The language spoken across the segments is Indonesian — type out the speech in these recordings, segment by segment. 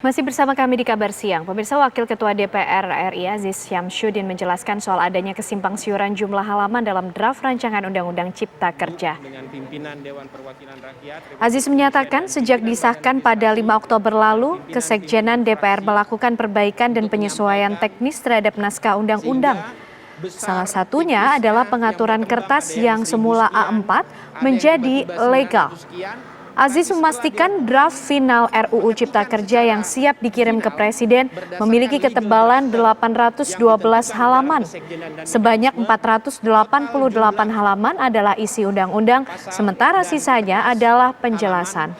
Masih bersama kami di Kabar Siang, pemirsa. Wakil Ketua DPR RI Aziz Syamsuddin menjelaskan soal adanya kesimpangsiuran jumlah halaman dalam draft rancangan Undang-Undang Cipta Kerja. Aziz menyatakan sejak disahkan pada 5 Oktober lalu, Kesekjenan DPR melakukan perbaikan dan penyesuaian teknis terhadap naskah undang-undang. Salah satunya adalah pengaturan kertas yang semula A4 menjadi legal. Aziz memastikan draft final RUU Cipta Kerja yang siap dikirim ke Presiden memiliki ketebalan 812 halaman. Sebanyak 488 halaman adalah isi undang-undang, sementara sisanya adalah penjelasan.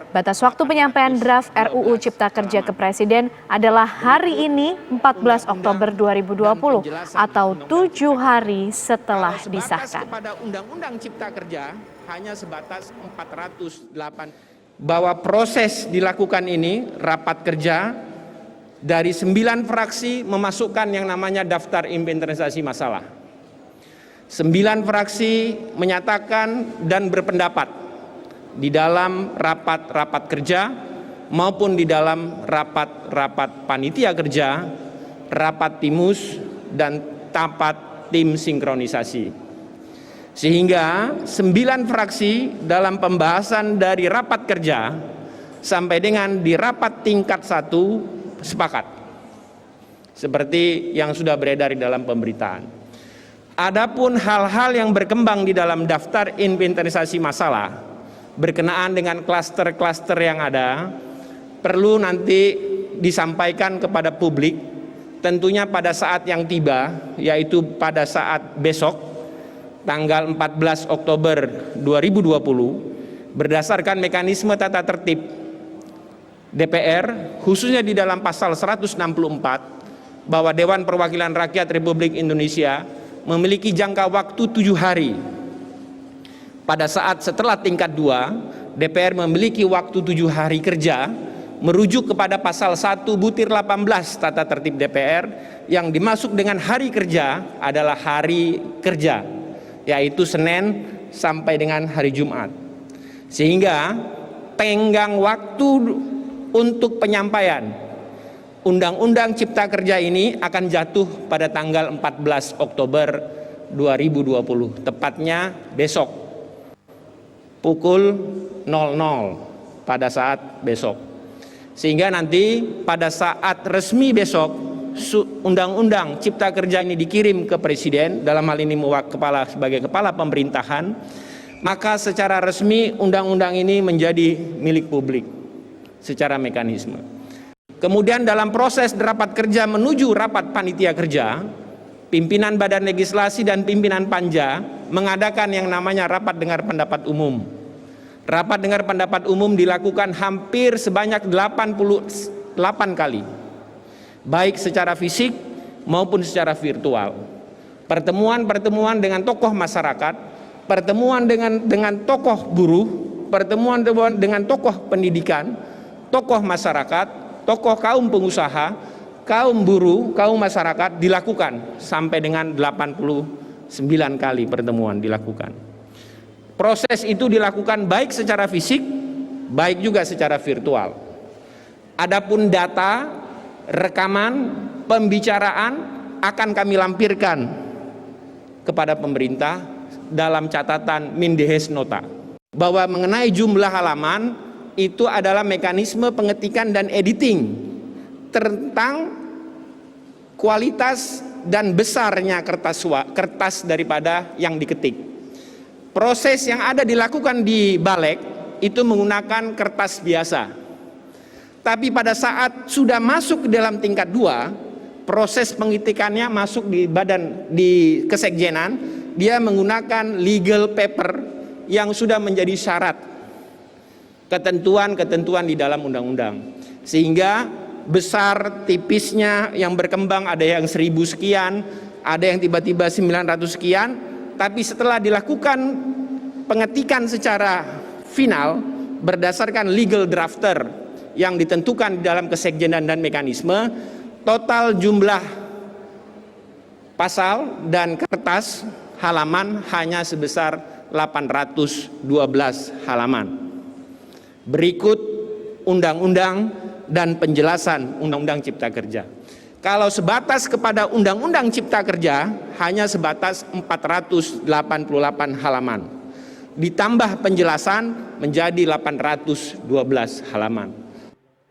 Batas waktu penyampaian draft RUU Cipta Kerja ke Presiden adalah hari ini 14 Oktober 2020 atau 7 hari setelah disahkan. Undang-Undang Cipta Kerja hanya sebatas 408. Bahwa proses dilakukan ini, rapat kerja dari 9 fraksi memasukkan yang namanya daftar inventarisasi masalah. 9 fraksi menyatakan dan berpendapat di dalam rapat-rapat kerja maupun di dalam rapat-rapat panitia kerja, rapat timus, dan rapat tim sinkronisasi. Sehingga 9 fraksi dalam pembahasan dari rapat kerja sampai dengan di rapat tingkat 1 sepakat. Seperti yang sudah beredar di dalam pemberitaan. Adapun hal-hal yang berkembang di dalam daftar inventarisasi masalah berkenaan dengan klaster-klaster yang ada perlu nanti disampaikan kepada publik tentunya pada saat yang tiba, yaitu pada saat besok tanggal 14 Oktober 2020 berdasarkan mekanisme tata tertib DPR khususnya di dalam pasal 164 bahwa Dewan Perwakilan Rakyat Republik Indonesia memiliki jangka waktu 7 hari. Pada saat setelah tingkat 2 DPR memiliki waktu 7 hari kerja merujuk kepada pasal 1 butir 18 tata tertib DPR yang dimasuk dengan hari kerja adalah hari kerja, yaitu Senin sampai dengan hari Jumat. Sehingga tenggang waktu untuk penyampaian Undang-Undang Cipta Kerja ini akan jatuh pada tanggal 14 Oktober 2020, tepatnya besok pukul 00 pada saat besok. Sehingga nanti pada saat resmi besok Undang-Undang Cipta Kerja ini dikirim ke Presiden, dalam hal ini sebagai kepala pemerintahan, maka secara resmi undang-undang ini menjadi milik publik secara mekanisme. Kemudian dalam proses rapat kerja menuju rapat panitia kerja, pimpinan Badan Legislasi dan pimpinan Panja mengadakan yang namanya rapat dengar pendapat umum. Rapat dengar pendapat umum dilakukan hampir sebanyak 88 kali. Baik secara fisik maupun secara virtual. Pertemuan-pertemuan dengan tokoh masyarakat, pertemuan dengan tokoh buruh, pertemuan dengan tokoh pendidikan, tokoh masyarakat, tokoh kaum pengusaha, kaum buruh, kaum masyarakat dilakukan sampai dengan 89 kali pertemuan dilakukan. Proses itu dilakukan baik secara fisik, baik juga secara virtual. Adapun data rekaman pembicaraan akan kami lampirkan kepada pemerintah dalam catatan Mindehes Nota bahwa mengenai jumlah halaman itu adalah mekanisme pengetikan dan editing tentang kualitas dan besarnya kertas daripada yang diketik. Proses yang ada dilakukan di Balek itu menggunakan kertas biasa. Tapi pada saat sudah masuk ke dalam tingkat 2, proses pengetikannya masuk di Kesekjenan, dia menggunakan legal paper yang sudah menjadi syarat ketentuan-ketentuan di dalam undang-undang. Sehingga besar tipisnya yang berkembang ada yang 1000 sekian, ada yang tiba-tiba 900 sekian, tapi setelah dilakukan pengetikan secara final berdasarkan legal drafter yang ditentukan di dalam Kesekjenan dan mekanisme, total jumlah pasal dan kertas halaman hanya sebesar 812 halaman. Berikut undang-undang dan penjelasan Undang-Undang Cipta Kerja. Kalau sebatas kepada Undang-Undang Cipta Kerja hanya sebatas 488 halaman. Ditambah penjelasan menjadi 812 halaman.